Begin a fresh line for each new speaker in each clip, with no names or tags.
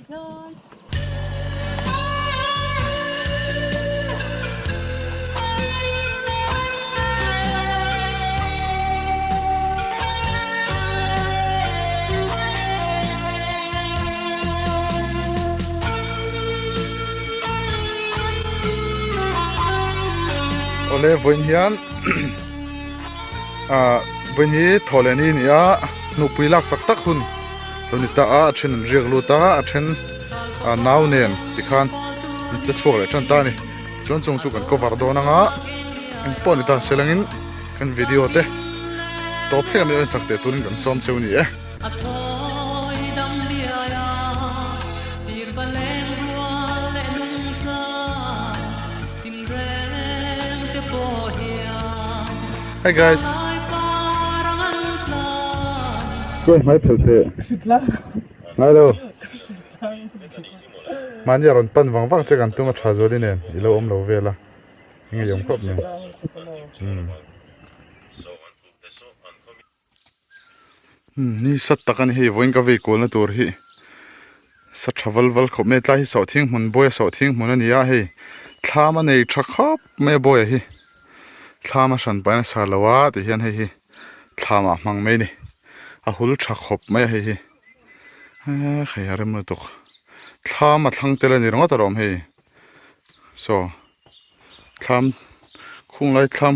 Ole voin hian voin hi tholeni nia nupui lak tak tak hun tonita a then riaglu ta a then naw nen tikhan che chuak le chan ta ni chon chung chu kan cover do na nga en pon ta selangin kan video te top thlem ni sakte tunin kan som cheu ni e Hi guys. Good, my pelte. Hello. Mania ron pan wang wang chekan tuma thazoli nen. Ilo lo vela. Inge yom kop nen. Ni sat takan hi voin ka ve kol na tur hi. Sa travel val khop me tla hi so thing mun boy so thing mun ania hi. Thlama nei thakap me boy hi. Thlama san pa na salawa ti hian hi thlama mang me ni a hul tha khop me hi khayarem no tok thlama thlang tela ni ronga tarom hi so thlam khung lai thlam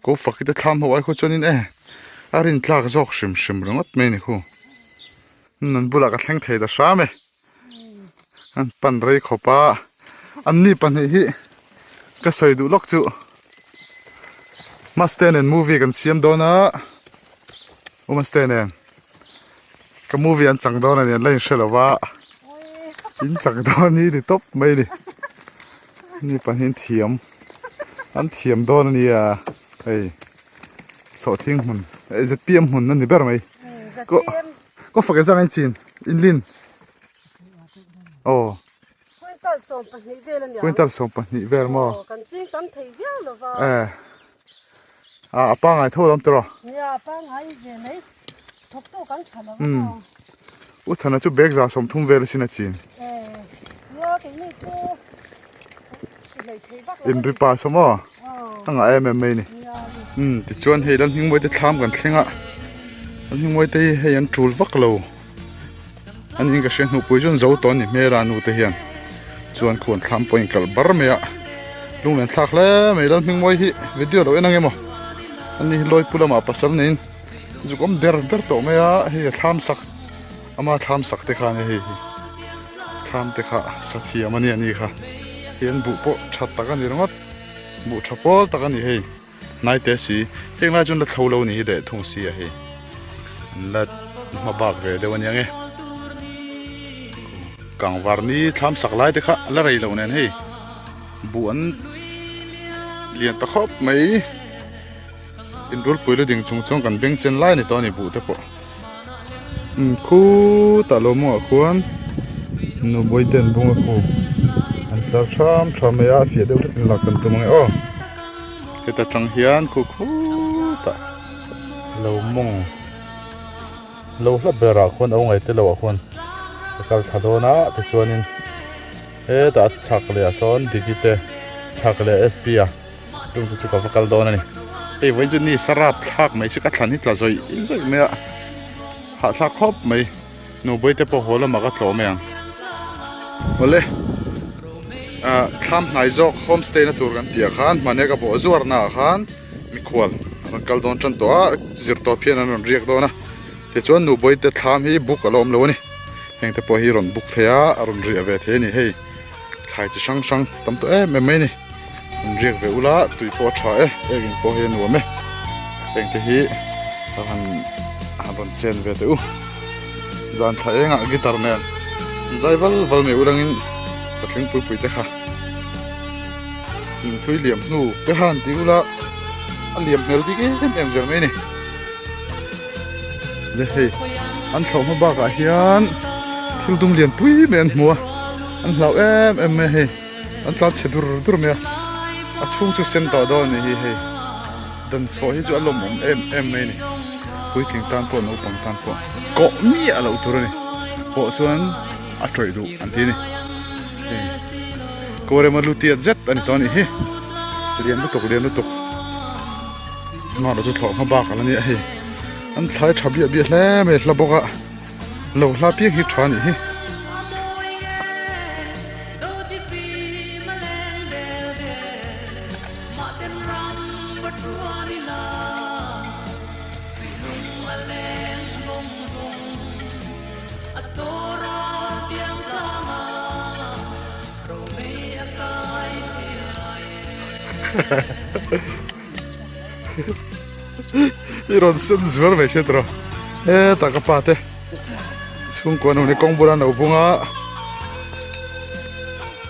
ko fakita thlam ho ai kho chonin arin tlak jok shim rongat me ni khu nan bula ka thleng thei da sha me an pan rei khopa an ni pan hi ka sai du lok chu Mastenen movie kan siam dona Mastenen ka movie an chang dona ni lain shelawa in chang dona ni top mai ni pan hin thiam an thiam dona ni ei so thing mun ei je pm mun ni ber mai ko fa ka jang chin in lin oh Quintal som pa ni ver mo
kan ching kan thei via lo wa
apa ngai tho lam tro
ya pa ngai je nei thok to kan chala
u thana chu bag za som thum vel sina chin
ya ke ni ko lei thei bak
in ri pa somo anga em mai ni ti chuan hei dan hing moi te thlam kan thlenga an hing moi te hei an tul vak lo an hing ka shen hu pui jun zo ton ni mera nu te hian chuan khon thlam point kal bar me a lung len thak le mai dan hing moi hi video lo enang emo ani loi pulama pasal nin zukom der to me a hi thlam sak ama thlam sak te kha ne hi thlam te kha sathi amani ani kha hian bu po that taka ni rongot bu thapol taka ni hei nai te si hengla chun la tholo ni de thung si a hi la ma bak ve de wani ange kang warni thlam sak lai te kha la rei lo nen hei bu an lian ta khop mai in rul puilo ding chung kan beng chen lai ni to ni bu te po khu ta lo mo khuan no boi ten bung khu an tlar tham ya fia de tin la kan tumang o heta tang hian khu ta lo mong lo hla bera khon au ngai te lo khon kal thadona te chuanin ta chak le son digite chak le sp a chung chu ka vakal dona ni ei voi chu ni sarap thak mai chu ka thlan hi tla zoi in zoi me ha thak khop mai no boi te po hola ma ka tlo me ang ole tham nai jok homestay na tur kan tia khan mane ka bo zuar na khan mi khwal an kal don chan to zir to phian an riak do na te chon nu boi te tham hi book alom lo ni heng te po hi ron book thea aron ri ave the ni hei thai chi sang tam to me me ni riek ve ula tui po tha egin po he nu me teng te hi han chen ve te u zan tha enga guitar nen zaival val me urangin patling pui te kha in thui liam nu te han ti ula an liam mel bi ke em zer me ni le hei an thlo ma ba ka hian thil dum lian pui men mua an hlau em me hei an tlat che dur me a chung chu sen ta do ni hi hei dan fo hi chu alom em me ni pui ting tan po no pang tan po ko mi alo tur ni ko chuan a troi du an ti ni ko re ma lu ti zet ani to ni hi rian lu tok ma ro chu thlo ma ba ka ni hi an thlai thabi bi hle me hla boka lo hla pi hi thani hi iron sen zwar ve chetro ta ka pate chung ko no ni kong buran no bunga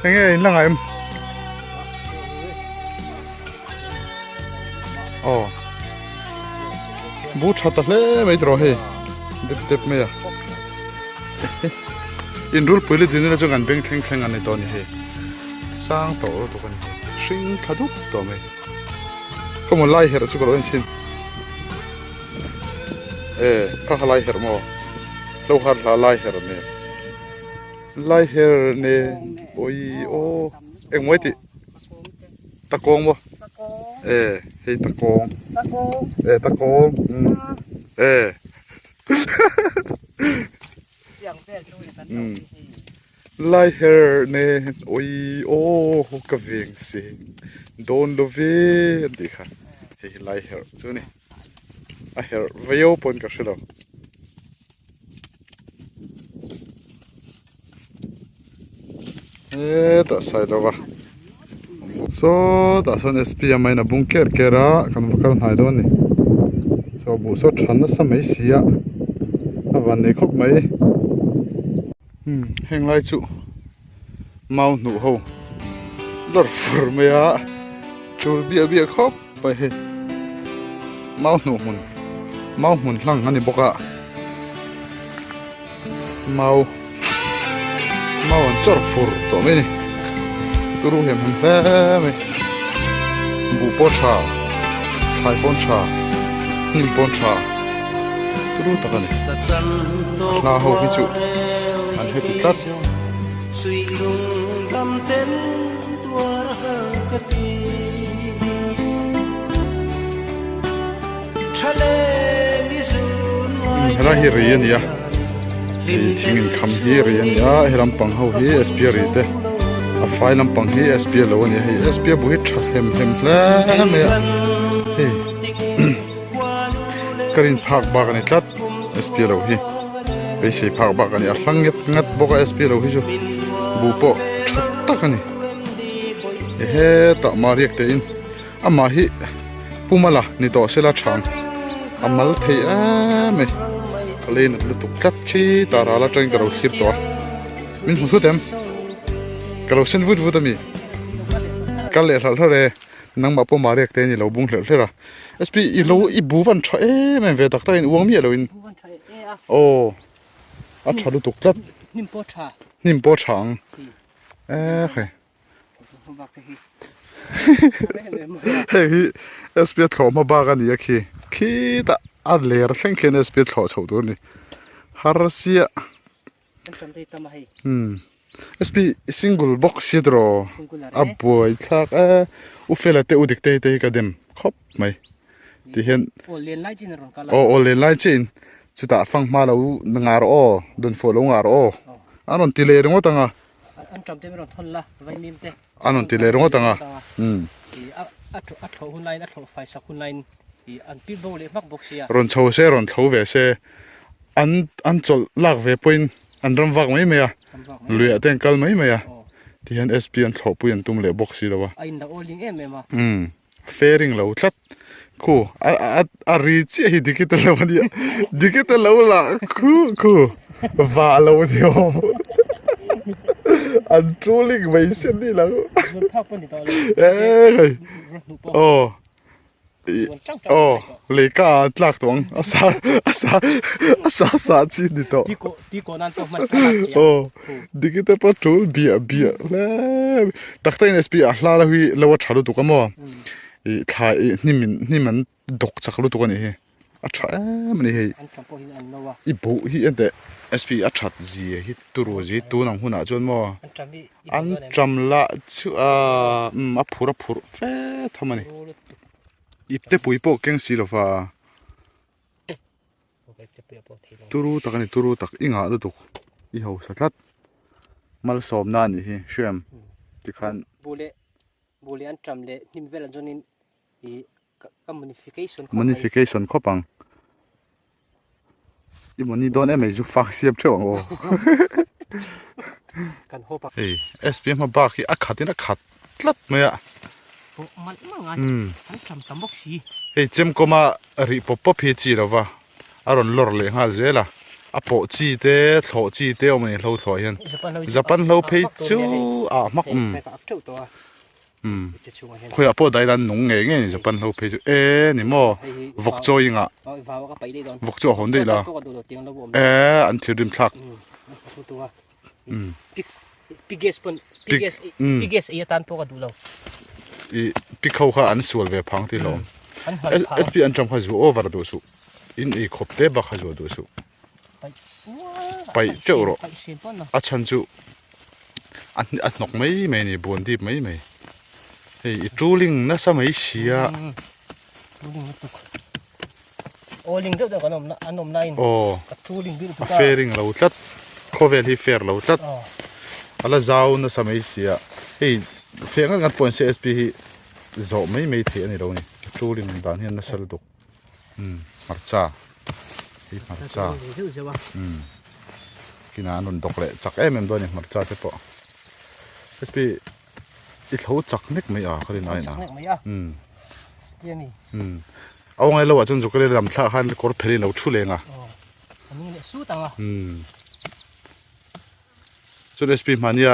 nge in lang em bu chata le me tro he dep me ya in rul pule din na chung an beng thleng an ni to ni he sang to kan sing thadu to me como lai her chu ko sin ka halai her mo lo har la lai her ne oi o engmoi ti ta kong mo hei ta kong ta kong lai her ne oi o ka veng se don lo ve di kha hei lai her chu ni a her veo pon ka shilo ta sai lo va so ta son spia mai na bunker kera kan vakal hai don ni so bu so than na samai sia awan ne khop mai heng lai chu mau nu ho dor fur me ya chul bia khop pa he mau nu mun hlang ani boka mau an chor fur to me ni turu hem hle me bu po cha thai pon cha nim pon cha turu ta ka ni na ho hi chu an he ti tat
suy lung gam ten tua ra ka ti chale mi sun
hela hi rian ya thingin kham hi rian ya heram pang ho hi spr te a file lam pang hi spr lo ni hi spr bu hi tha hem hle me hey karin phak ba kan tlat spr lo hi pe sei phak ba kan ya hlang ngat boka spr lo hi ju bu po thatta kan ni he ta mariak te in ama hi pumala ni to sela chang amal thei a me kalen lu tu kat khi tara la train karo khir to min hu them karo sen vut ami kal le hal hore nang ma po mariak te ni lo bung hle hlera sp I lo I bu van tha e men ve tak ta in uang mi lo in a thalu tu kat nim po chang khay hey sp thlo ma ba ga ni khi ta a ler thleng khen sp thlo chho tu ni har sia sp single box sidro a boy thak u fela te u dik te ka dem khop mai ti hen o len lai chin chuta fang ma lo ngar o don fo lo ngar o anon ti le rongo tanga
an tram te ron thon la vai mim te
anon ti le rongo tanga
a tho hun line a tho fai sa hun line I an pi bo le mak box ya
ron chho se ron thlo ve se an chol lak ve point an ram wak mai me ya lui aten kal mai me ya ti hen sp an thlo pu an tum le box si lo wa
ai na oling em ma
fairing lo thlat ko a ri chi hi digital lo ni digital lo la ku va lo dio an trolling mai sen ni la
phak pon ni to
le ka tlak tong asa chi ni to
ti ko nan to man
digital patrol bia le takta in sp a hla la hui lo chalu tu ka mo I thai ni man dok chaklu tu ka ni he a tha em ni hei
an tram po hi an nowa
i bu hi ente SP a that ji hi turu ji tu nang huna chuan mo
an tram hi
an tram la chu a phur fe thamani ipte pui po keng si lo fa turu takani turu tak inga lu tuk I ho satlat mal som na ni hi shem ti khan
bule an tram le nim vel an zonin I
modification khopang I moni don em ju fak siap theu o
kan hopa
ei SPM ma ba khi a khatin a khat tlat me a
man manga an tram tambok si
ei chem koma ri pop pop hi chi lawa aron lor le nga zela a po chi te thlo chi te o mai hlo thlo hian japan hlo phei chu a mak khoi a po dai ran nung nge nge japan hlo phei chu ni mo vok cho inga vok cho hon dei la an thirim thak
biggest ia tan po ka dulo
I pikhau kha an sual ve phang ti lo SP an tram kha zu over do su in e khopte ba kha zu do su pai choro a chan chu an nok mai ni bon dip mai hey I truling na sa mai sia
oling do ka anom line ka truling bil
a fairing lo tlat khovel hi fair lo tlat ala zau na sa mai sia hey fenga ngat point se SP hi zo mai the ani lo ni truling dan hian na sal do marcha hi marcha kina nun dok le chak em do ni marcha te po SP I thlo chak nek mai a khari nai na
yemi
aw ngai lo achun zukale lam thla khan kor pheri lo thu lenga
ani le su tanga
so SP mania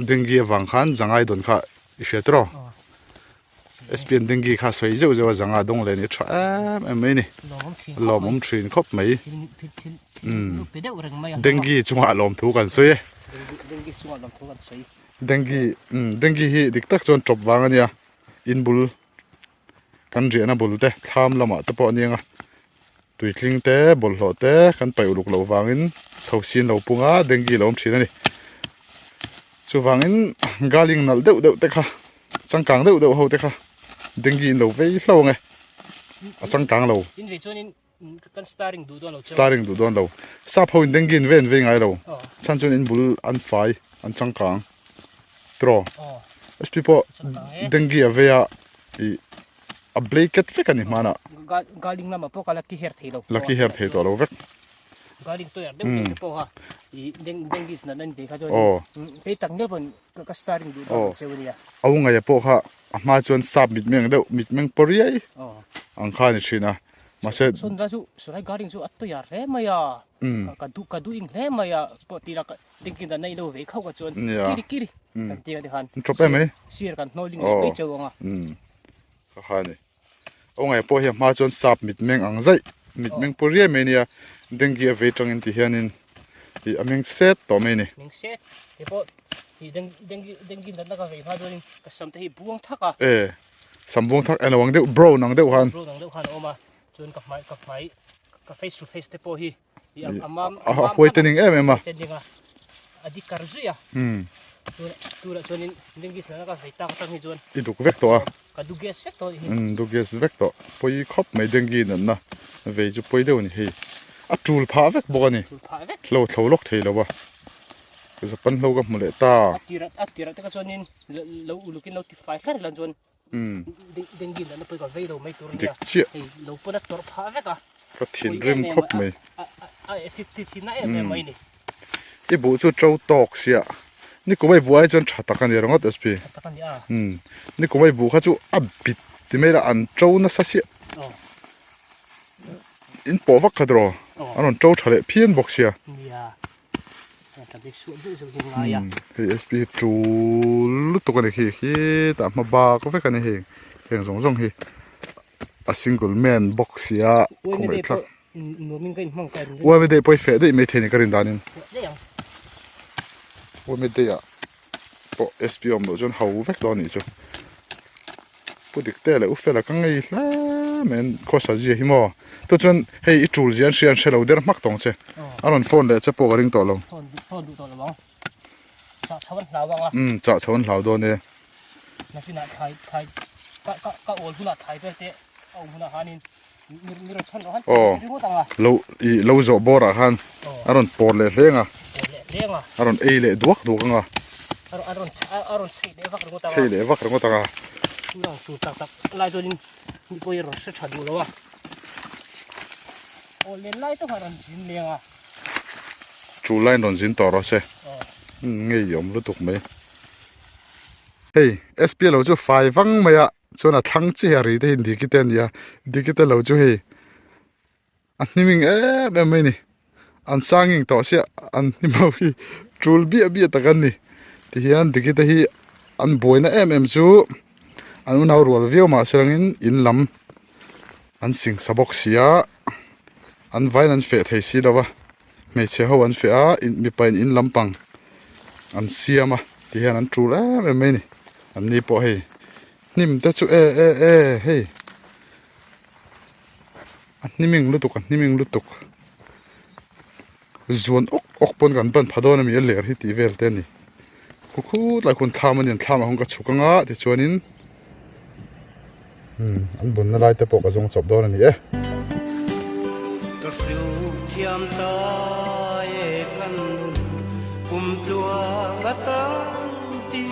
dengi wang khan zangai don kha I shetro SP dengi kha soi zo zanga dong le ni tha em mai ni lom thin khop mai dengi chunga lom thu kan soi dengi hi diktak chon top wang ania inbul kan riana bul te thlam lama te po anianga tuitling te bol hlo te kan pai uluk lo wangin thosin lo punga dengi lom thin ani chu wangin galing nal deuh te kha changkang deuh ho te kha dengi lo vei hlo nge a changkang lo
in ve chonin kan starring du
don lo sa phawin dengi ven ve ngai lo chan chon in bul an fai an changkang tro as people dengi avea a blanket fe kan mana
galing lama po kala ki her thelo
lucky hair the to lo vek
galing to yar de po ha I dengis na nan de ka jo pe tak ne bon ka starring du sewnia
aw ngai po kha ma chon sap mit meng poriai ang kha ni thina ma se
sun da su rai galing su atto yar re maya ka du ing re maya po tira ka dengkin da nei lo ve khau ka chon kiri kan tia de han
drop em ai
sir kan noling pe chawanga
ka ha ni aw ngai po hi ma chon sap mit meng ang zai mit meng poriai me nia dengi ve tang in ti hianin I ameng set to me ni
meng set e po I dengi da ka ve pha do ni ka sam te hi buang thaka
sambung thak ana wang de bro nang de han
oma chun ka mai ka face to face te po hi amam
hoitening em ma
tendinga adi karzuya tura chonin dengis na ka feita ka tangi chon
I duk vek to a
ka duges vek to
duges vek to poi khop mai dengi na ve ju poi de ni he a tul pha vek bo ni lo thlok thei lo wa ka pan lo ga mule ta
atira ta ka chonin lo ulukin notify kar lan chon dengi na poi ka ve lo mai tur ni lo pona tor pha vek a
ka thin rim khop mai
a 50 na em mai ni
I bu chu trâu tok sia ni ko mai buai chon tha takan ni rongot SP
takan ya
ni ko mai bu kha chu a bit ti mera an trâu na sa sia in po vak khadro anon trâu thale phian box sia
ya ta bi su du su nga ya
SP chu lu to kan hi ta ma ba ko fe kan hi heng zong hi a single man box sia ko mai thak
no min kain mang kai
wa me de poi fe de me theni karin danin wa me de ya po SP om lo jon hau vek do ni chu pu dik te le u fe la ka ngai la men ko sa ji hi mo to chon hei I tul jian sian shelo der mak tong che aron phone le che po ring to lo
phone du to lo bang cha chawan hlaw bang
cha chon hlau do ne
na si na thai ka ol huna thai te au huna hanin mi ro thon han ri mo tanga
lo zo bora han aron por le hlenga
lenga
aron ei le duak du nga
aron sei de vak ro tanga
sei le vak ro tanga
na su tak lai to din ni poi ro se chadu lo wa o le lai to haran jin lenga
chu lai non jin to ro se ngei yom lu tuk me hey SPL lo chu fai wang maya chona thlang chi hari te hindi ki ten ya dikita lo chu hey an niming me ni an sanging to sia an nimau hi trul bi takan ni ti hian dikita hi an boina chu an unau rol view ma serangin in lam an sing sabok sia an vain an fe thei si lawa me che ho an fe a in mi pain in lampang an siama ti hian an trul me ni an ni po hey nim ta chu hey an niming lutuk zuan ok pon kan ban phadon mi ler hi ti vel te ni khu lai kun thaman in thama hong ka chukanga ti chuanin an bun na lai te po ka jong chop don ani
to fiu thiam ta e kan nun kum tua ngata ti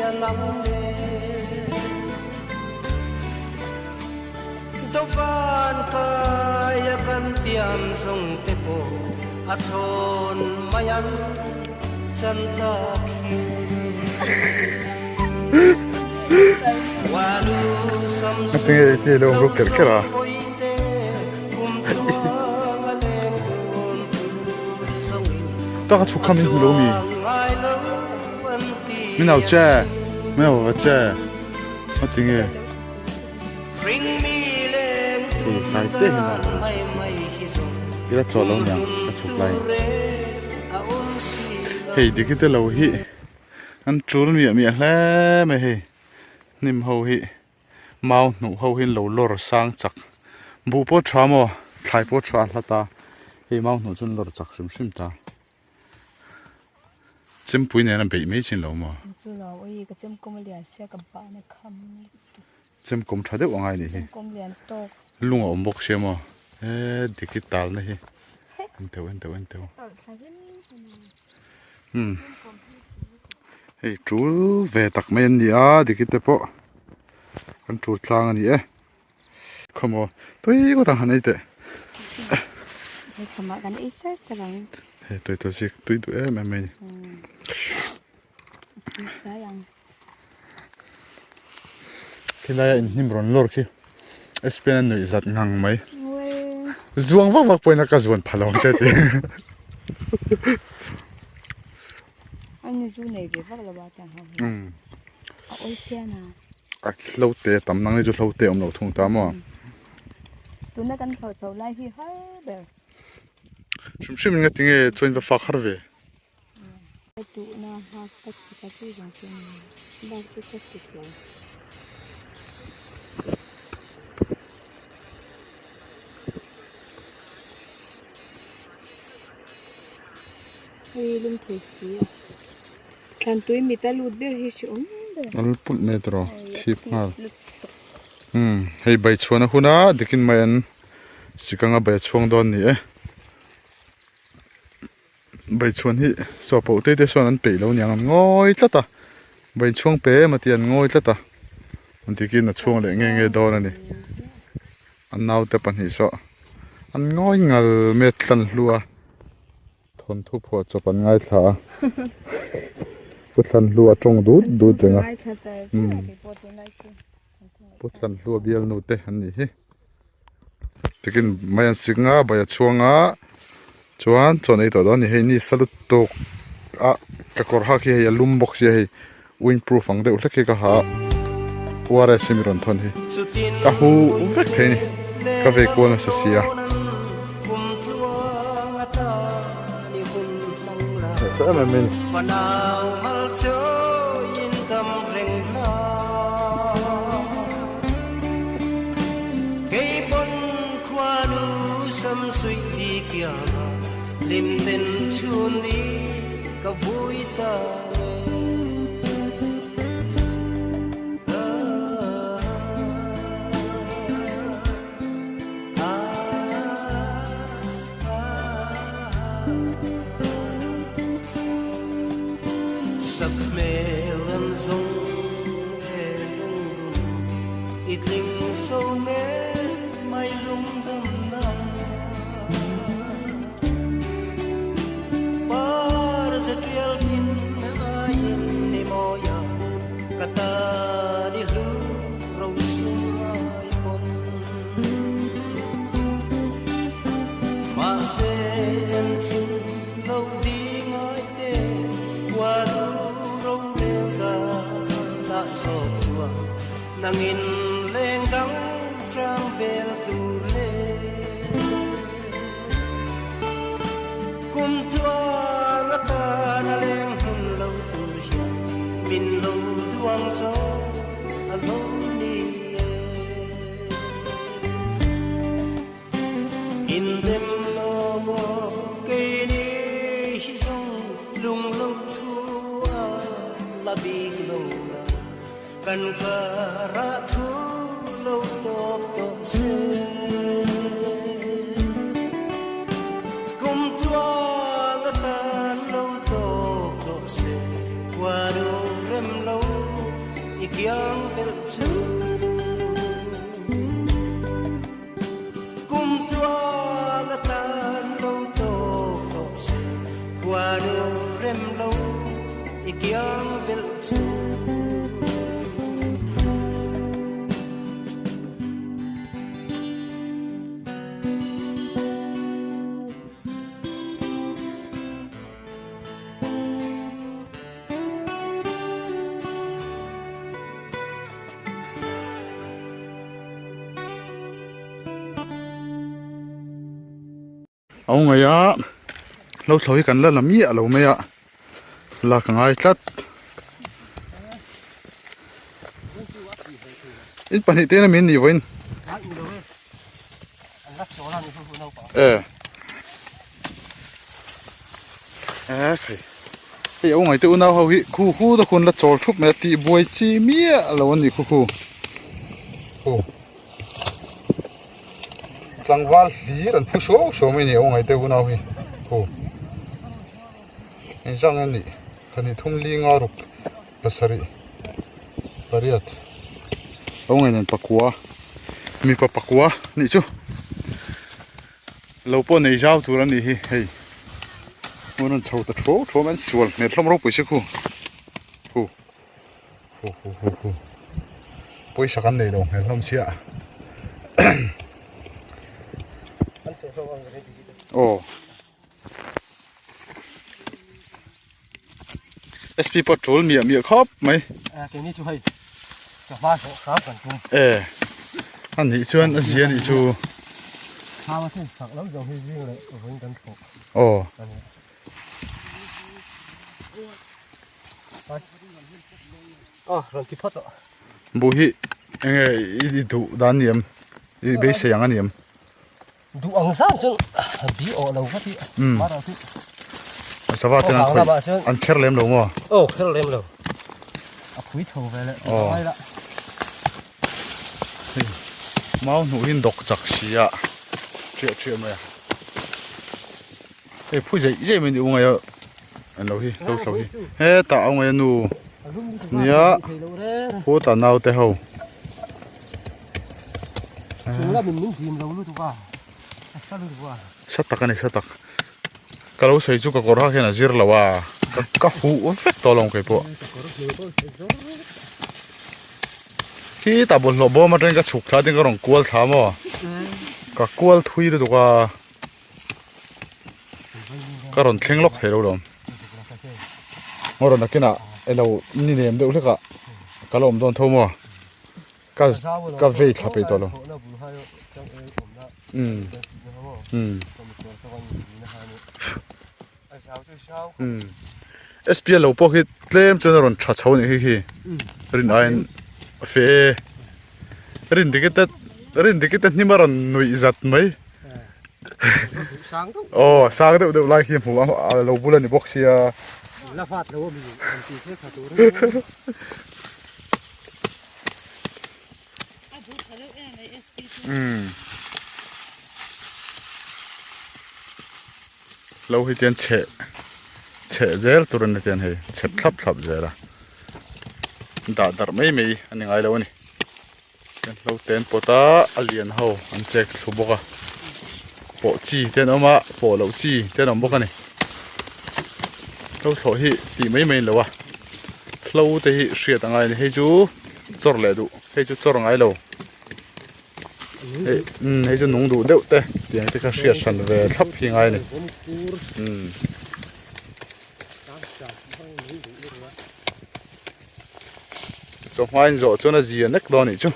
anang le to van ka ya kan tiam song te po a thon mayan chan ta khi walu sam
te lo ro kera ta ka chu khamin lo mi nào che nào và che nó tiếng nghe thì phải tết mà cái đó cho lâu nhỉ cái chụp lại hey đi cái tết lâu hi ăn trốn mi lẽ mày hey nim hậu hi mau nụ hậu hin lâu lor sang chắc bu po tramo thay po tra là ta hey mau nụ chun lor chắc sim ta chim pui này là bị mấy chuyện lâu mà
chú lâu ấy cái chim công liền xe cầm ba này khăm
chim công thay được ngay này
công liền to
lung ở bốc xe mà đi cái tàu này anh theo hey chú về tắc men đi đi cái tập bộ anh chú thang đi come on tôi có thằng này thế
chỉ cầm cái này ít sao rồi
hey tôi sẽ tôi em
sayang
khi này anh nhím run lor khi SPN này giật ngang mấy zuang vak poi na ka zuan phalong che te
anh zu này về vak là ba chẳng hả ôi xe na
a lâu te tam nang ni chu lâu te om lo thung ta mo
tu na kan khâu chau lai hi har ber
shim nga tinge choin va fa khar ve
tu na ha pat si ka tu jang chen ba tu ka tu la hey lum thei si kan tu mi ta lut ber hi chu
al pul ne tro thip ngal hei bai chuana huna dikin mai an sikanga bai chuang don ni bai chuan hi so po te son an pe lo nyang ngoi tlata bai chuang pe matian ngoi tlata antikin na chuang le nge don ani an nau te pan hi so an ngoi ngal met tlan lua thon thu pho chopan ngai thla putlan lua tong du tenga putlan lua bial no te ani hi tikin mayan singa baya chuanga chuan chonei to don ni he ni salut tok a ka kor ha ki he lum box ye he windproof ang de utlaki ka ha wara simiron thon hi ka hu vek the ni ka ve ko na sa sia sa ma men
Panau mal cho in đam reng la cây lim tên chuan đi ka vui ta sắc mê lần rong e lung ít linh sâu nghe mai lung đâm na para sa trial kin na ayin ni moya kata di lu rose ay pon ma se en chin lâu đi ngay te qua sop chuang nangin leng dang trang bel tur le kum tuang ta na leng hun lo tur hi min lo duang so alo ni in dem lo mo ke ni hi song lung lo thu a la bi lo kan ka ra thu lo top to se kum tua la tan lo top to se qua do rem lo ikyang pel chu kum tua la tan lo top to se qua do rem lo ikyang pel chu
ông ấy á lâu thôi cần là mía lâu mấy ạ là càng ai chắt ít bản hiện tên là mình gì vậy cái ông ấy tự nào hầu hi khu khu đó con là tròn chúc mẹ tì bùi chi mía lâu anh đi khu khu lang val li ran pu so mai ni ong ai te una hi ho en jang ani khani thum li nga rup pasari pariat ong ai nan pakua mi pa pakua ni chu lo po nei jaw tu ran ni hi hei monan chho ta tro man sual me thlom ro pui khu ho pui sakan nei lo me thlom sia oh SP patrol mi khop mai
cái này chú hay cho ba số khám cần chung
anh nghĩ chuan anh diễn thì chú
khám mà thêm sẵn lắm rồi hơi riêng lại ở với cần phụ
oh
rồi thì phát rồi
bố hi anh ấy đi đủ đan niệm đi bế xe anh niệm
đủ ăn sáng chứ bí ổ lâu phát thì bắt đầu thì
sao vậy anh anh khэр lem đâu mà
khэр lem đâu quý thầu về lại quay lại
máu nụ hin độc chặt xí à chuyện mày ê phu dậy mình đi uống ngay anh lâu hi hết tạo ngay nụ nhá phu tạo nào thế hậu
là mình tìm lâu luôn tụi ba
sát tắc này sát tắc cái lâu xây chú cái cột kia là zir là wa cái phụ phết to lòng cái bộ khi ta bồn lốp mà trên cái chục thà trên cái rồng cuál thà mà cái cuál thui rồi cái rồng theng lóc hết rồi ngồi rồi cái nào em đâu nhìn em đâu thế cái lồng don thô mà cái vây thà bị to rồi SPL lâu po khi tlem cho nó còn chặt chấu này khi rin anh phê rin thì cái tết ni mà còn nuôi giặt mấy
sáng đó
Ồ, sáng được lại khi hủ lâu bù lên thì bốc xia.
là phạt đâu mình chỉ thế phạt tôi
Lâu thì tiền trẻ dễ tụi nó tiền hay trẻ thấp dễ ra. Đã đợt mấy anh ngay lâu này. Lâu tiền bỏ ta alien hậu anh check số bốc à. Bỏ chi tiền ông ạ, bỏ lâu chi tiền ông bốc à này. Lâu thổi hi thì mấy lâu à. Lâu thì hi sửa tăng ngay này hay chú chор lại đủ, hay chú chor ngay lâu. Hay chú nung đủ đều thế, tiền thì cái sửa sẵn về thấp hi ngay này. Cho hoa anh rõ cho nó gì nách đó này chứ.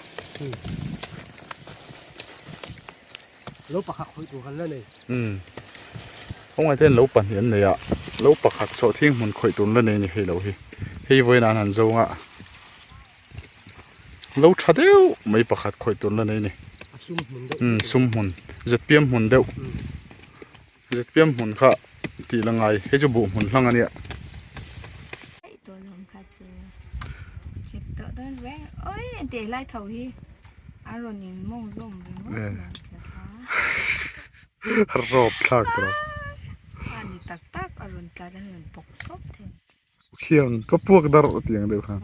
lúc bạc khôi của hắn lên này
Không ai tên lâu bản hiện này ạ. Lâu bạc hạt sọ thiên muốn khởi tốn lên này hay lâu hi với nàng hàn dâu ạ. Lâu chả đeo mấy bạc hạt khởi tốn lên này. Sum hồn, giật biếm hồn đeo. Giật biếm hồn khá thì là ngày hay cho bộ hồn lăng anh ạ.
Tôi làm khá chứ. Chụp tớ đơn rẽ. Ôi, anh để lại thầu hi. À rồi nhìn mong rộng rồi.
Rộp thạc rồi.
Anh tak à rồi cả đang làm bọc sốt thế.
Khiêng có buộc đaro tiếng được hả?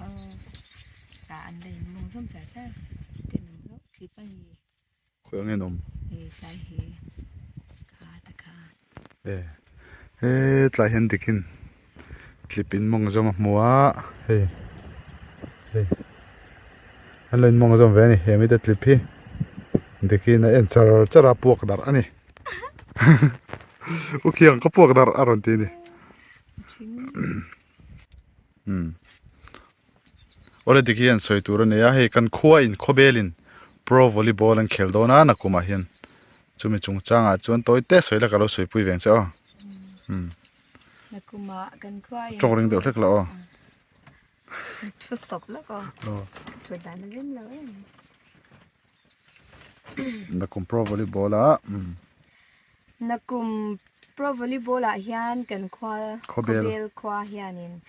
Cả anh đây mong rộng chả sao. Tên nó clip anh gì.
Khỏe nghe nôm.
Tại hi. Khá.
Tại hiện tikin. Clipin mong rộng mua. Anh lên mong rộng về này, em mới clip hi. Tikin này em chả ra buộc đaro anh này. Khiêng có buộc đaro aron tí này. Ore tikin soi tu này à, hay kan khua in khobelin pro volleyball anh khel do na kuma hian. Chumi chung changa chuan toy te soi la kalo soi pui veng cha.
Là kuma kan khoai.
Trong ring đều thek lo.
Chút sọc lắm con. Chuyện này nó đến lớn.
Na kum pro volleyball á.
Na kum pro volleyball à hian kan khoa khobel khoa hianin.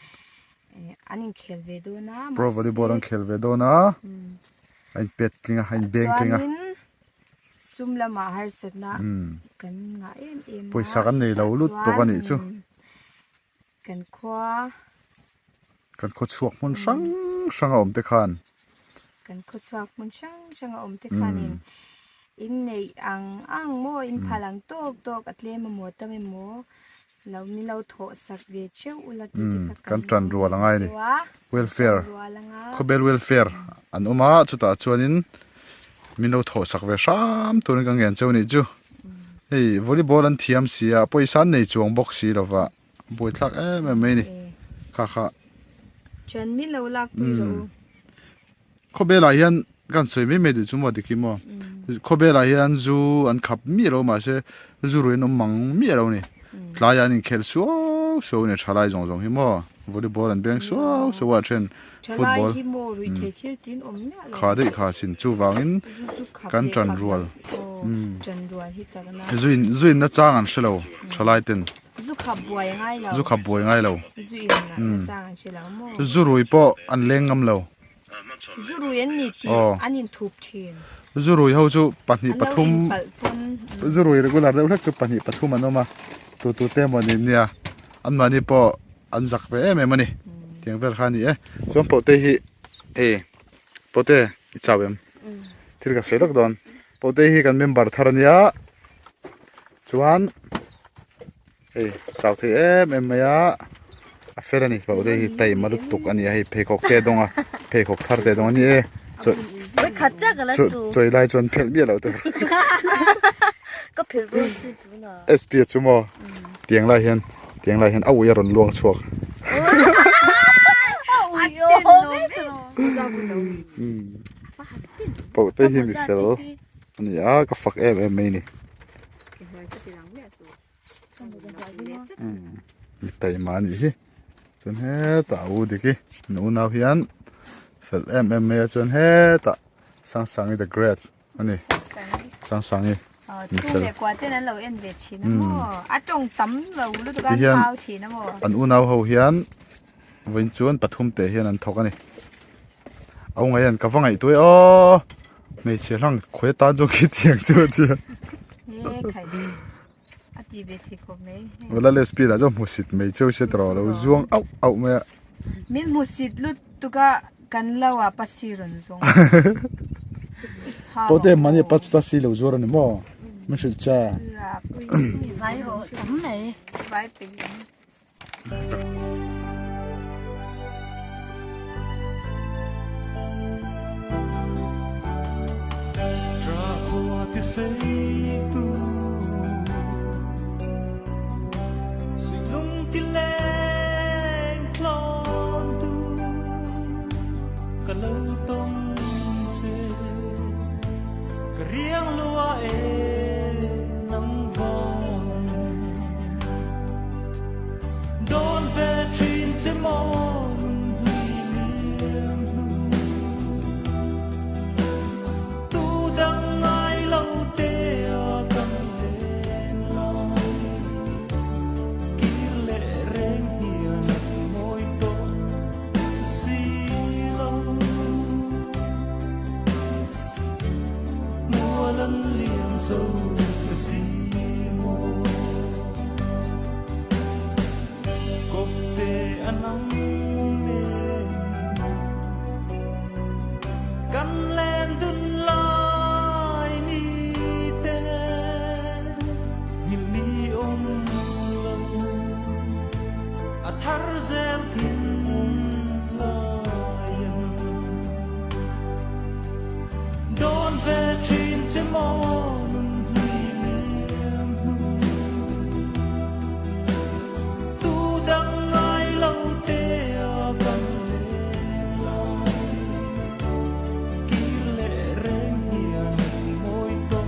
Anin khel ve do na.
Pro volleyball anh khel ve do na. Anh pet tinga anh beng tinga.
Sum la ma har set na. Kan nga em.
Poisa kan nei lo lut to kan ni chu.
Kan khoa
chuak mun sang om te khan.
Kan kho chuak mun sang om te khanin. In nei ang mo in phalang tok atle ma mo ta me mo. Lau ni lau tho sak ve cheu ulati
kan tran rual angai ni. Welfare. Khobel welfare. An oma chuta chuanin mino tho sak ve sam tun ka ngen cheu ni chu. Hey volleyball an thiam sia poisa nei chuang box si lova. Boi thak mai ni. Kha.
Chan mi lo lak pi ro.
Khobela hian kan soi me du chumo dikimo. Khobela hian zu an khap mi ro ma se zu ruin mang mi ro ni. Tlaya ni khel so ne thalai jong hi mo. Volleyball an beng so wa chen football.
Hi mo ri the thil tin om nya lo.
Kha sin chu wangin kan tran rual.
Tran rual hi chagana.
Zuin na chang an shelo thalai ten.
Zu khap buai
ngai lo.
Zuin na chang an shelo mo.
Zurui po an lengam lo.
Zurui an ni ti anin thup thin.
Zurui ho chu pani pathum. Zurui regular de ulak chu pani pathum anoma. Tu te mo ni nia. An mani po an zak ve mani. Tiang vel khani chom po te hi po te I chawem. Thil ka selok don. Po te hi kan member tharania. Chuan chào thế em mày á phê này bảo đây tay mà lúc tục anh ấy phê cọc tê đông à phê cọc thar tê đông anh ấy
Với khát chắc là su.
rồi lại chọn phê biết rồi
Có phê luôn su na.
SP chú mò tiếng lại hiền áo giờ rồi luang chuột bảo đây hi mình phê anh ấy có phật em mày nè tay mà nè chọn hết tao đi kì nấu nào hiền phật em mày chọn hết sang the great anh ấy sang
thu về quá tên là lâu em về chỉ nó mò trong tấm lâu lúc tụi
Hiền.
con thao chỉ nó mò
an u nau ho hian vin chuan pathum te hian an thok ani ông ấy ăn cà phê ngày tuổi ô mấy chị lang khỏe tan cho cái tiếng chưa chưa
khai đi đi về thì có mấy
vừa là speed là cho một xịt mấy chiêu sẽ trò là zuông ốc ốc mẹ
mình một xịt lúc tụi con lâu à bác sĩ rồi xuống
có thể mà nhỉ bắt ta xí lâu rồi này mò mấy sự cha
phải rồi tắm này
vài tiền
riêng lúa nắng vòng đón về trên trên mòn tu đang ai lâu tê cần lên lòng kỹ lệ rèn hiền môi tổ xì lâu mùa lần liềm dâu xì mô cốc tê ăn nắng đêm cắn lên đun lại ni tên nhìn ni ôm lâu thar zel thiên layan đón về trên trên mòn tu đang ai lâu tê cần lên lại kỹ lệ rèn hiền môi tổ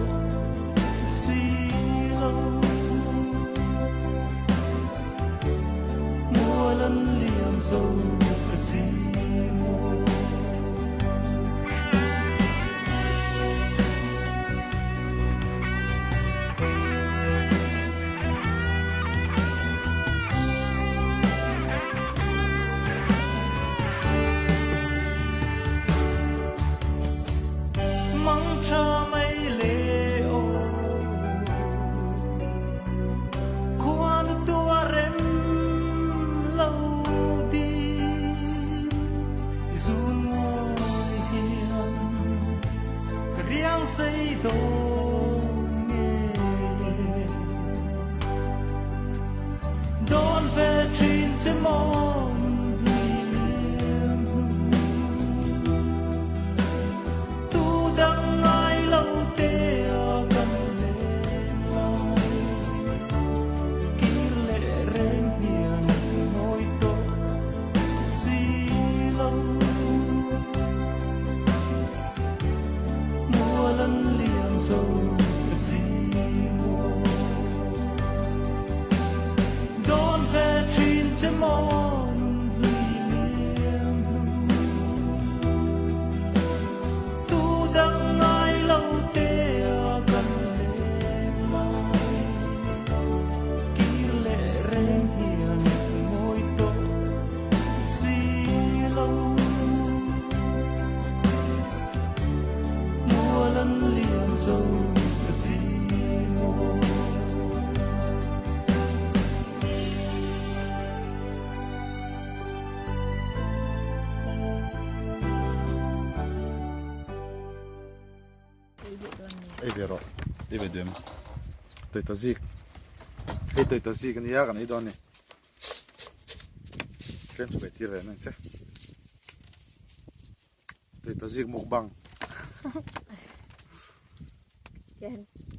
xì lâu mùa lần liềm dâu xì mô mong cho mấy lệ ô qua nước tua rem lâu đi dù ngồi hiền riêng xây đồ nghề đón về trên trên mòn tu đang ai lâu tê cần lên lại kỹ lệ rèn hiền môi tổ xì lâu mùa lần liềm dâu xì mô đón về trên trên mòn tu đang ai lâu tê cần lên lại kỹ lệ rèn hiền môi tổ xì lâu mùa lần liềm dâu xì mô
ấy về rồi đi về điểm tới tao gì cái tới tao gì cái này cái này đó này cái chỗ cái tiền này chứ tới tao gì một bằng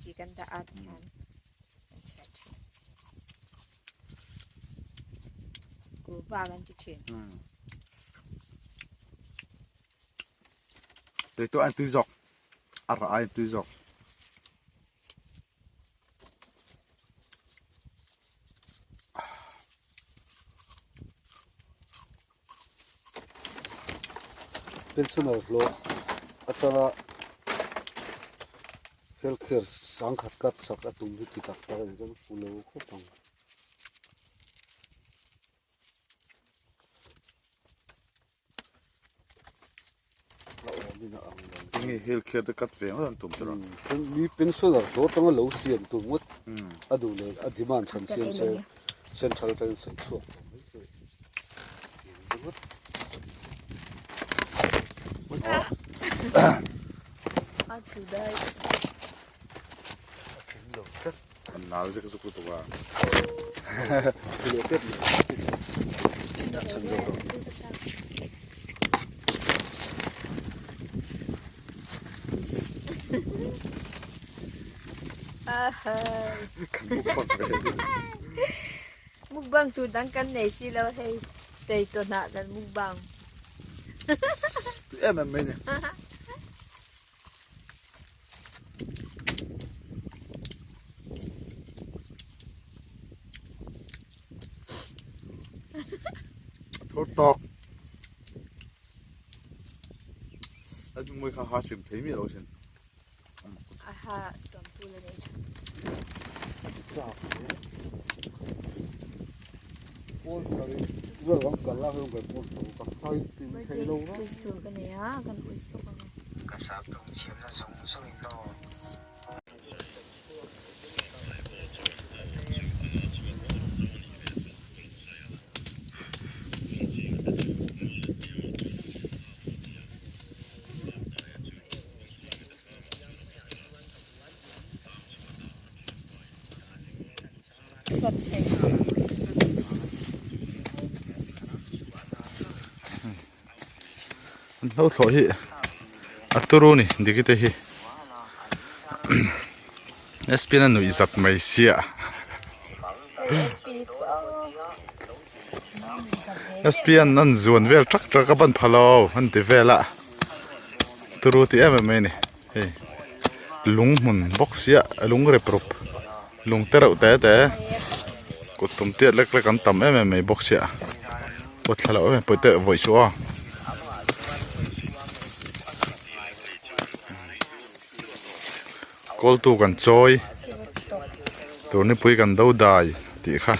chỉ cần đã ăn cú ba lần chỉ chuyện
tới tôi ăn tươi dọc ăn ai tươi dọc pensioner lo atara
healthcare sang khat kat sak atum hi ti tak ta kan pulo ko pang
ngi healthcare de kat ve ngon tum tro
mi pension ar do tanga lo sian tu mut adu le a demand chan sian se central kan sai chu
an nal je ka ku to wa
mukbang tu dang kan nei si lo hei tei to na kan mukbang
em me ne thốt tọc anh chúng mới khá khá chìm thấy miệng đâu xin
aha tom tu le nei
ôi cái giờ ông cả la hơn cái buồn tụ cả thay tìm thấy lâu đó
quiz tu kan nei ha kan quiz tu kan
lâu thôi hi aturu ni dikite hi espina nu izat mai sia espian nan zuan vel trak trak ka ban phalo han ti vela turu ti em me ni he lung mun box sia lung re prop lung terau te ko tum te lek lek am tam em me box sia ko thala em po te voi so kol tu kan choi tur ni pui kan do dai ti kha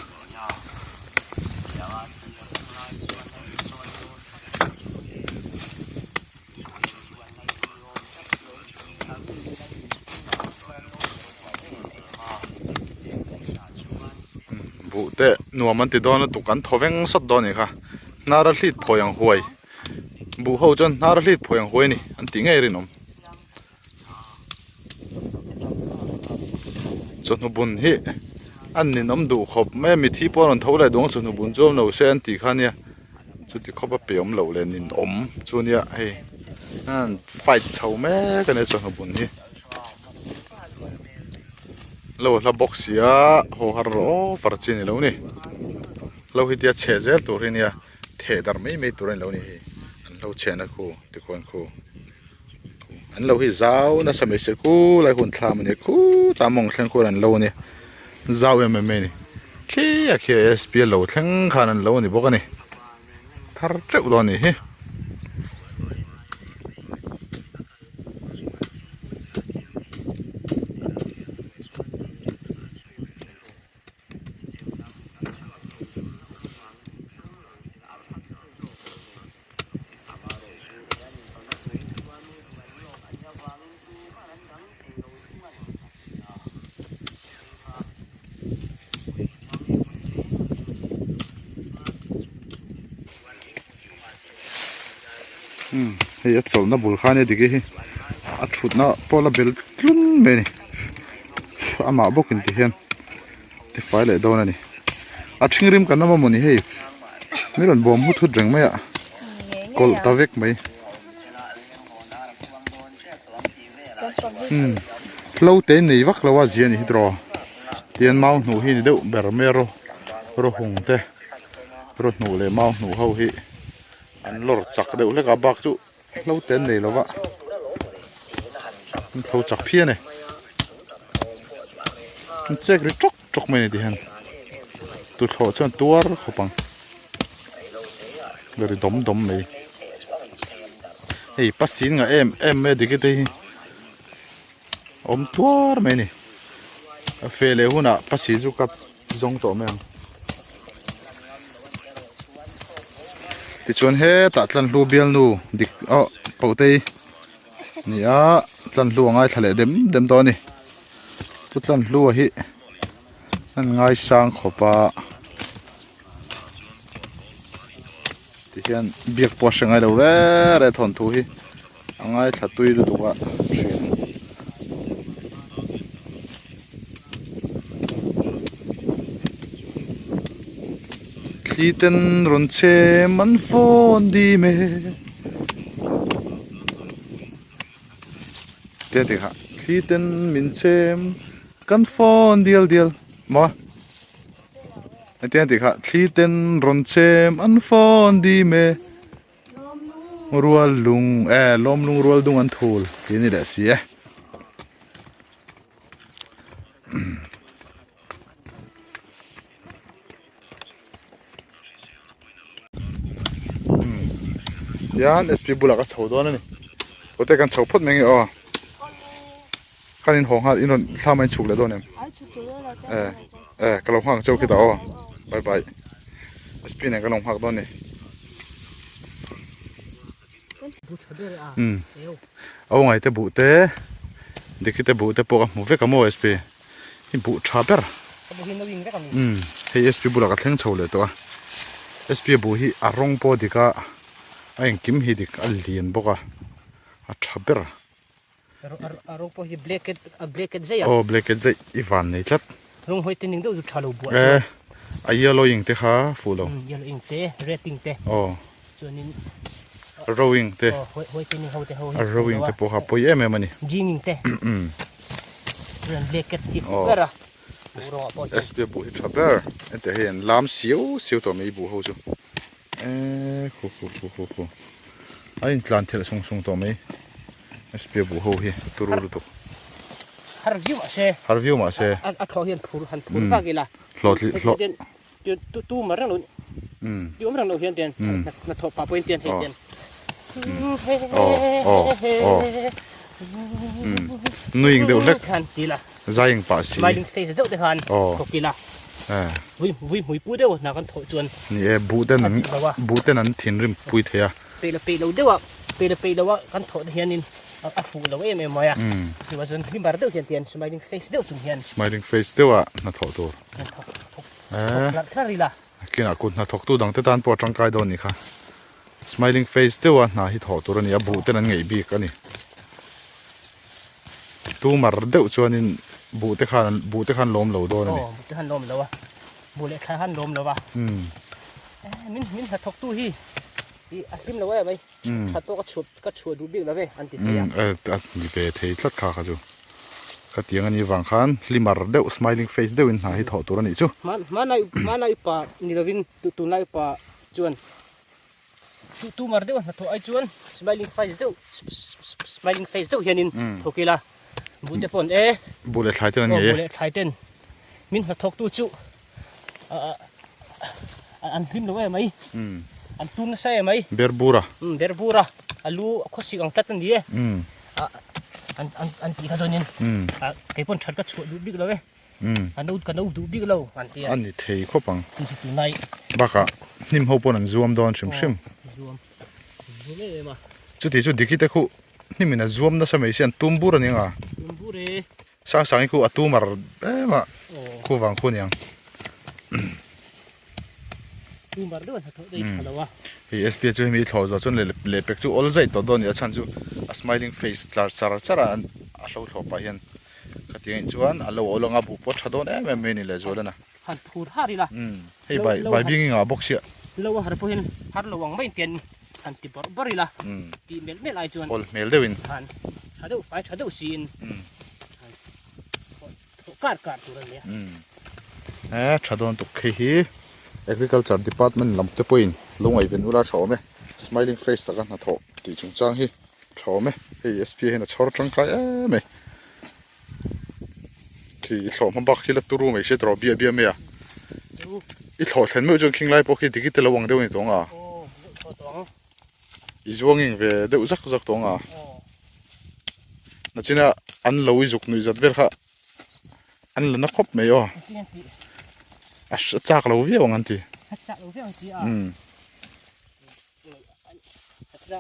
bu te nuam an ti don tu kan thoveng sat don ni kha nara hlit phoyang huai bu ho chon nara hlit phoyang huai ni an ti ngai rinom chonu bun hi an nin om du khop me mi thi pon on tho lai dong chonu bun jom lo se an ti khania chu ti khopa pe om lo le nin om chunia hei an fight chho me ka ne chonu bun hi lo la box ya ho har ro far chi ni lo ni lo hi tia che zel tur hinia the dar mai mai turin lo ni hi an lo che na khu ti khon khu an lo hi zau na same se ku lai hun thlam ni ku ta mong thlen ko an lo ni zau em me ni ke ya ke sp lo thlen khan an lo ni bok ani thar treu lo ni hi hei a chol na bul khania digi hi a thut na pola bel tlun me ni ama bokin ti hian ti fai le don ani a thingrim kan ma moni hei miron bom hu thu dreng mai a kol ta vek mai lo te nei vak lawa zian hi dro tian mau nu hi ni deuh ber mero ro hung te ro nu le mau nu ho hi an lor chak deuh le ka bak chu lo ten nei lova lo chak phia ne check ri chok chok mai ni ti han tu tho chon tuar khopang gari dom dom mai ei pasin nga em me dikite hi om tuar mai ni a fele huna pasi zu kap zong to me ti chuan he ta tlan hlu bial nu dik potei ni a tlan hlu ngai thale dem to ni tu tlan hlu hi an ngai sang khopa ti hian biak po sangai lo re thon thu hi angai thatui lu tuwa thin Kliten ron che man phone di me Tete ha Kliten min chem kan phone dial ma Tete ha Kliten ron chem an phone di me rual lung lom lung rual dung an thul ini da si yan SP bula ka chho don ani ote kan chho phot mengi kanin hong ha inon thamai chuk le don em kalong hang chau ki da bye bye SP ne kalong hak don ni ông ấy bu te dikite bu te po mu ve ka mo SP hi bu chaper hei SP bu la ka thleng chole to SP bu hi arong po dika aing kim hi dik al lian boka a chaper
arong po hi blanket zai
blanket zai ivan nei chat
rong hoi tin ning do thalo bu
a yellow ing te kha fulo
yellow ing te red ing te chuanin
rowing te
hoi tin ho te ho
rowing te po ha po ye me mani
jinging te ren blanket ti kara
SP bu hi chaper ente hen lam siu to me bu ho chu khu ai tlan thel sung to me SP bu ho hi turu tu
har view ma se a kho hian phur va gila
hlot
tu marang lo tu marang lo hian ten na tho pa point ten hian
nuing de lek
kan tila
zaing pa si
smiling face de han kokila vui pu de na kan tho chuan
ni bu ten an thin rim pui thea
pe lo dewa pe lo wa kan tho hian in a fu lo em moya ti wa chuan himbar de hian smiling face de chun hian
smiling face de wa na tho to
kharila
kina kun na thok tu dang te tan po tangkai don ni kha smiling face de wa na hi tho tur ani a bu ten an ngei bi ka ni tu mar de chuanin bu te khan lom lo do ni
bu te khan lom lo wa bu le khan lom lo wa min ha thok tu hi akim lo wa bai ha to ka chhu du big lo ve anti ya
ni pe thei tlat kha kha chu ka tiang ani wang khan limar de smiling face de win na hi tho tur ani chu
manai pa ni lovin tu nai pa chuan tu mar de na tho ai chuan smiling face de hianin thokila bu te pon
bu le thlai ten ani
bu le thlai ten min ha thok tu chu an him lo mai an tun sai mai berbura alu khosi ang tat ni an ti kha jonin kai pon that ka chu du big lo an do du big lo an ti
an ni thei khopang
tu nai
baka nim ho pon an zoom don shim
zoom ma
chu ti chu dikite khu nimina zoom na samai sian tumbur ani nga
tumbure
sang khu atumar ma khu wang khu niang
tumbar do na tho dei khalawa
SP chu mi thlo zo chun le pek chu all zai to don ya chan chu a smiling face chara an a hlo thlo pa hian ka tiang chuan a lo olanga bu po thadon me ni le zo lana
han phur harila
hei bai bing nga box ya
lo har po hin har lo wang mai ten han ti borila ti mel ai chuan
all mel dewin
han thadu sin kar tu le
thadon to khe hi agriculture department lam te point lungai ven ula thome smiling face ta kan na tho ti chung chang hi thome hei SP he na chhor tang kai me ki thlo ma bak khila turu me se tro bia me a I thlo thlen me chung king lai po ki dikite lawang deu ni tonga I zuanging ve deu zak tonga na china an lo izuk nui zat vel kha an la na khop mai o a chak lo vi ong an ti
chak lo vi ong ti a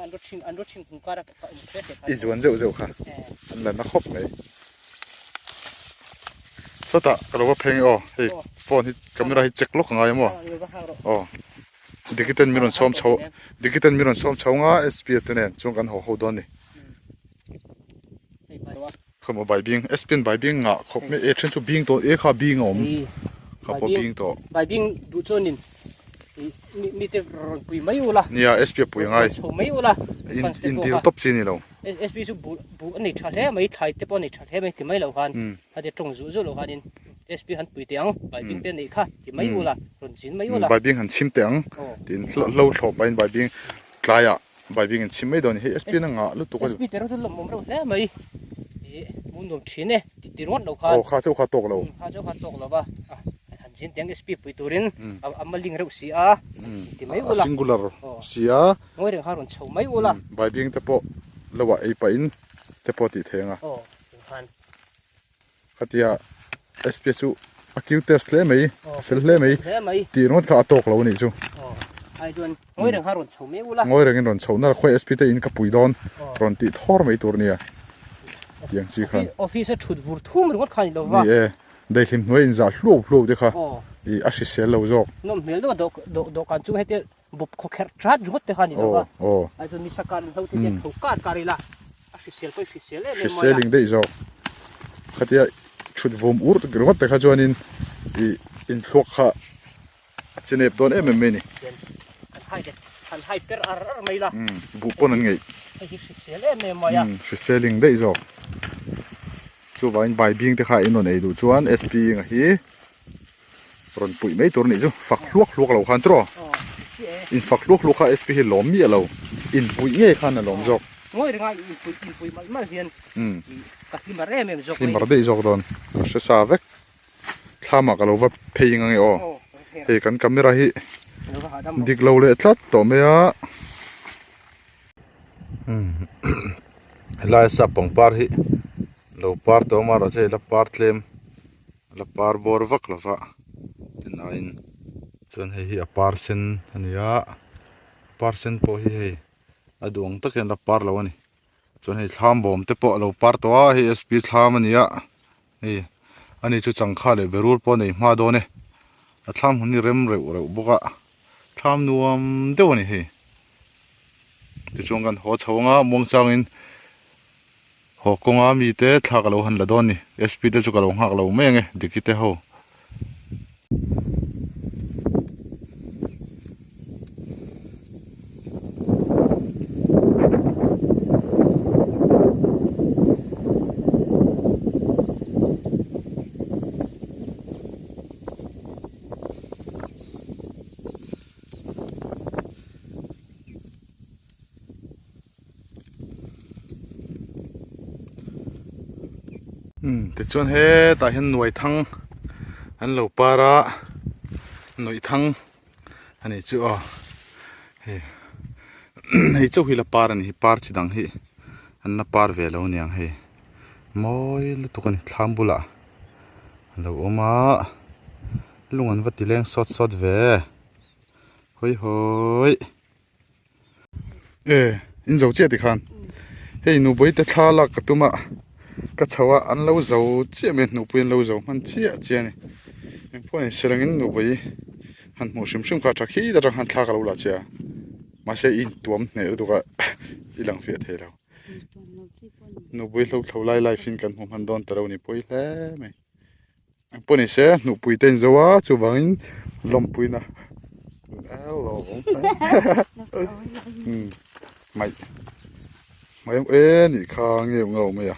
an rot ching kung kara
izuan zeu kha an la na khop mai sota ro pheng o hei phone hi camera hi check lo ngai mo o digital miron som chho nga sp tenen chung kan ho don ni khomo bai bing spin bai bing nga khop me e chen chu bing to e kha bing om kha po bing to
bai bing du chonin mi te ron pui mai ula
nia sp pui ngai
chho mai ula
in deal top chi ni lo
sp su bu ani tha le mai thai te pon ni tha le mai ti mai lo han ha de tong zu lo hanin sp han pui te ang bai bing te nei kha ti mai ula ron chin mai ula
bai bing han chim te ang tin lo tho bain bai bing klaya bai bing chim mai don he sp na nga lu to ko
sp te ro lo mom ro le mai mun dom chine ti ron lo kha
o kha chau kha tok lo
tok lo ba han jin teng sp pui turin amaling ro si a ti mai ula
singular sia
ngoi reng ha ron chho mai ula
bai bing te po lawa ei pa in te po ti thenga
han
khatia sp chu acute test le mai fel le mai ti ron kha tok lo ni chu
ai don ngoi reng ha ron chho mai ula
ngoi reng ron chho na khoi sp te in ka pui don ron ti thor mai tur nia tiang chi khan
office thut bur thum ringot khani lo wa
ni e dai thim noi in za hlo de kha i a si sel lo jok
nom mel do kan chu hete bop kho kher trat ringot te khani lo wa ai don mi sakar lo te kho kat karila a si sel ko si sel le mo
selling dei jok khatia chut vom ur ringot te kha jonin i in thlok kha chinep don em me ni
kan hai per ar mai la
bu pon an ngei
ai si sel le me mo ya
si selling dei jok chu vain bai bing te kha in on ei du chuan sp nga hi ron pui mai tur ni chu fak hluak lo khan tro in fak hluak kha sp hi lom mi alo in pui nge khan a lom jok
ngoi renga in pui mal hian ka hi ma re me jok
in mar dei jok don se sa vek thama ka lo va pheinga nge o he kan camera hi dik lo le tlat to me a lai sa pong par hi lo par to ma ro che la par tlem la par bor vak lova in chon hi a par sen ania par sen po hi adung taken la par lo ani chon hi thlam bom te po lo par to a hi sp thlam ania hi ani chu changkha le berur po nei ma do ne a thlam huni rem reu boka thlam nuam de ani hi ti chong kan ho chhawanga mong changin ho konga mi te thak lo han la don ni sp te chu ka lo hak lo menge dikite ho te chuan he ta hian nuai thang an lo para noi thang ani chu a he hei chu hi la par ani hi par chi dang hi an na par ve lo niang he moi lu tu kan thlam bula lo oma lungan vati leng sot ve hoi in zo che ti khan hei nu boi te thla ka tuma ka chawa an lo zo che me nu puin lo zo man che ni en point serangin nu boi han mo shim kha thakhi da han thla ka lo la che ma se in tuam ne ru ka ilang fe the lo nu boi lo thlai lai fin kan hom han don taro ni poi hle me en point se nu pui ten zowa chu wangin lom puina hello mai ni khang ye ngau me ya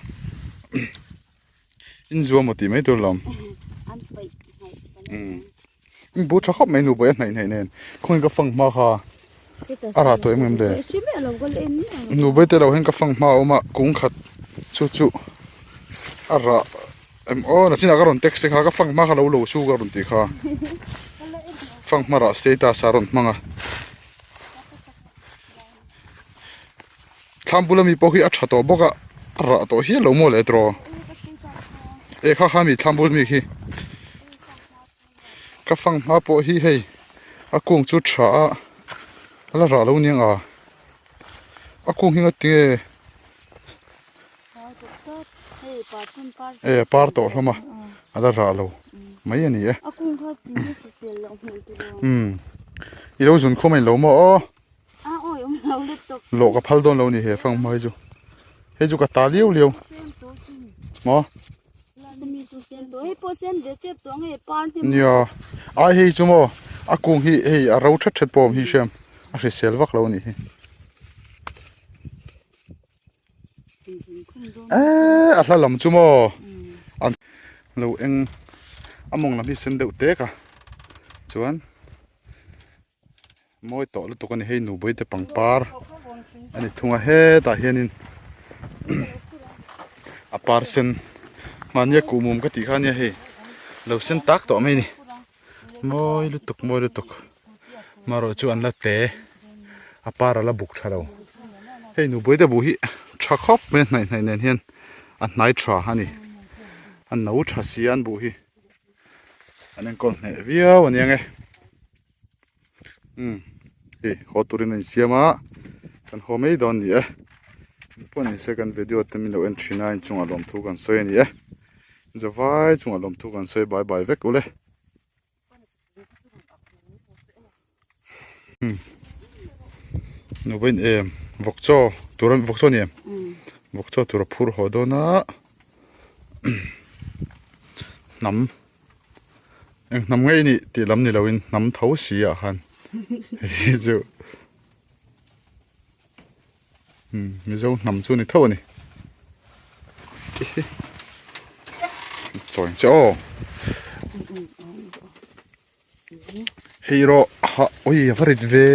in zuwa moti mai tur lam bu cha khop mai nu boy nai nen khoi ka fang ma kha ara to em de nu boy te lo hen ka fang ma oma kung khat chu ara em o na china ka ron text kha ka fang ma kha lo su ka ron ti kha fang ma ra seta saron manga thambula mi pohi a thato boka ra to hi lo mo le tro e kha mi thambul mi khi ka phang ha po hi hei a kung chu tha ala ra lo niang a kung hinga ti e par to hlama ala ra lo mai ani e i lo zun khomai lo mo lo ka phal don lo ni he phang mai chu he chu ka ta liu liu mo nia ai hei chu mo a kung hi hei a ro that that pom hi shem a hri sel vak lo ni hi a hla lam chu mo an lo eng among lam hi sen deuh te ka chuan moi to lu to kan hei nu boi te pangpar ani thunga he ta hianin a par sen mania ku mum ka ti khania he lo sen tak to mai ni moi lu tuk maro chu an la te a par ala buk thalo hei nu boi te bu hi tha khop me nai nen hian an nai tha hani an no tha sian bu hi anen kon ne viau aniange e hoturin in siama kan homei don ni e pon ni second video te mi lo entry 9 chunga lom thu kan soi ni e zawai chunga lom thu kan soi bye bye vek ule no ben vokcho turan vokcho ni vokcho tur phur hodona nam nam ngai ni ti lam ni loin nam tho si a han chu mi zo nam chu ni tho ni choi cho hero ha oi varit ve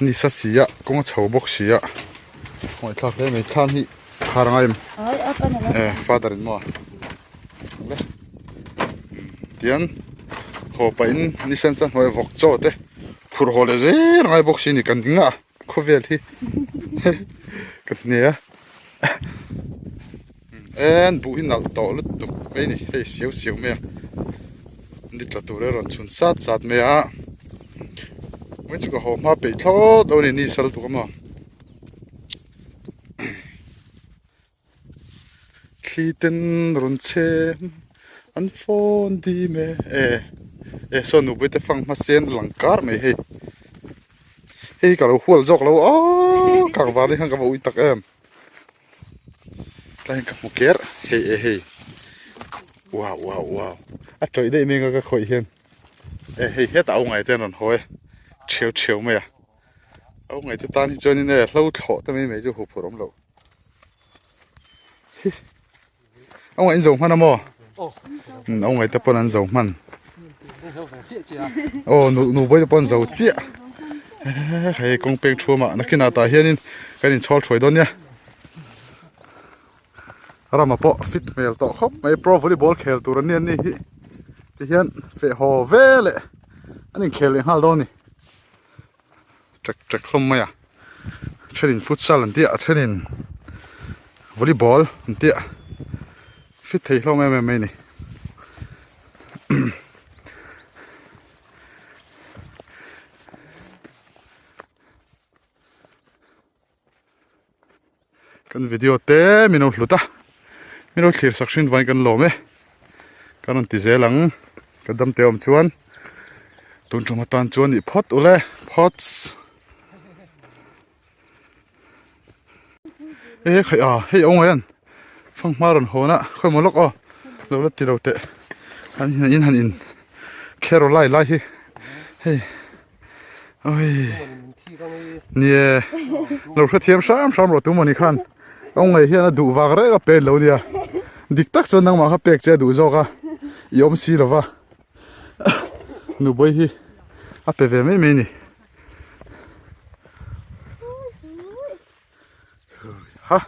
ni sa sia kong chho bok sia oi thak le me than hi kharangaim father in mo le tian ho pa in ni sen san hoi vok cho te phur hole je ngai bok si ni kan dinga khovel hi kan nia en bu hin nal to lu tu me ni hei siu me ni tla tu re ron chun sat me a wen chu ka ho ma pe tho do ni sal tu ka ma kliten ron che an phone di me so nu bete fang ma sen langkar me hei ka lo hual jok lo kang wa ni hang ka ui tak em tlain ka muker hei wow a troi dei me nga ka khoi hian hei het au ngai ten an hoi cheu me au ngai te tan hi choni ne hlo tho ta me chu hu phurom lo ông ấy dùng man mo ông ấy tập ăn dùng man nụ bơi tập ăn dầu chia hay công binh chua mà nó khi nào ta hiện cái này cho chuối đó nha ra mà bỏ fit mail to khóc mấy pro volleyball khel tu ra niên đi thì hiện phải hồ về lệ anh ấy khel lên hal đó nè chắc không mày à chơi futsal anh tiệt chơi volleyball anh tiệt fit thấy lo mày này kan video te minut luta minut clear section vai kan lo me kan ti zelang kadam te om chuan tun chuma tan chuan i phot ule phots khai hei ong an phang maron hona khoi molok lo la ti lo te han in kerolai lai hi hei oi nie lo kha thiam sam ro tu moni khan ông ấy hiện là đủ vàng đấy, cái bể lâu đi à, địch tắc cho năng mà cái bể chơi đủ rồi cả, yếm xí rồi va, nụ bơi hi, cái bể về mấy mấy nè, ha.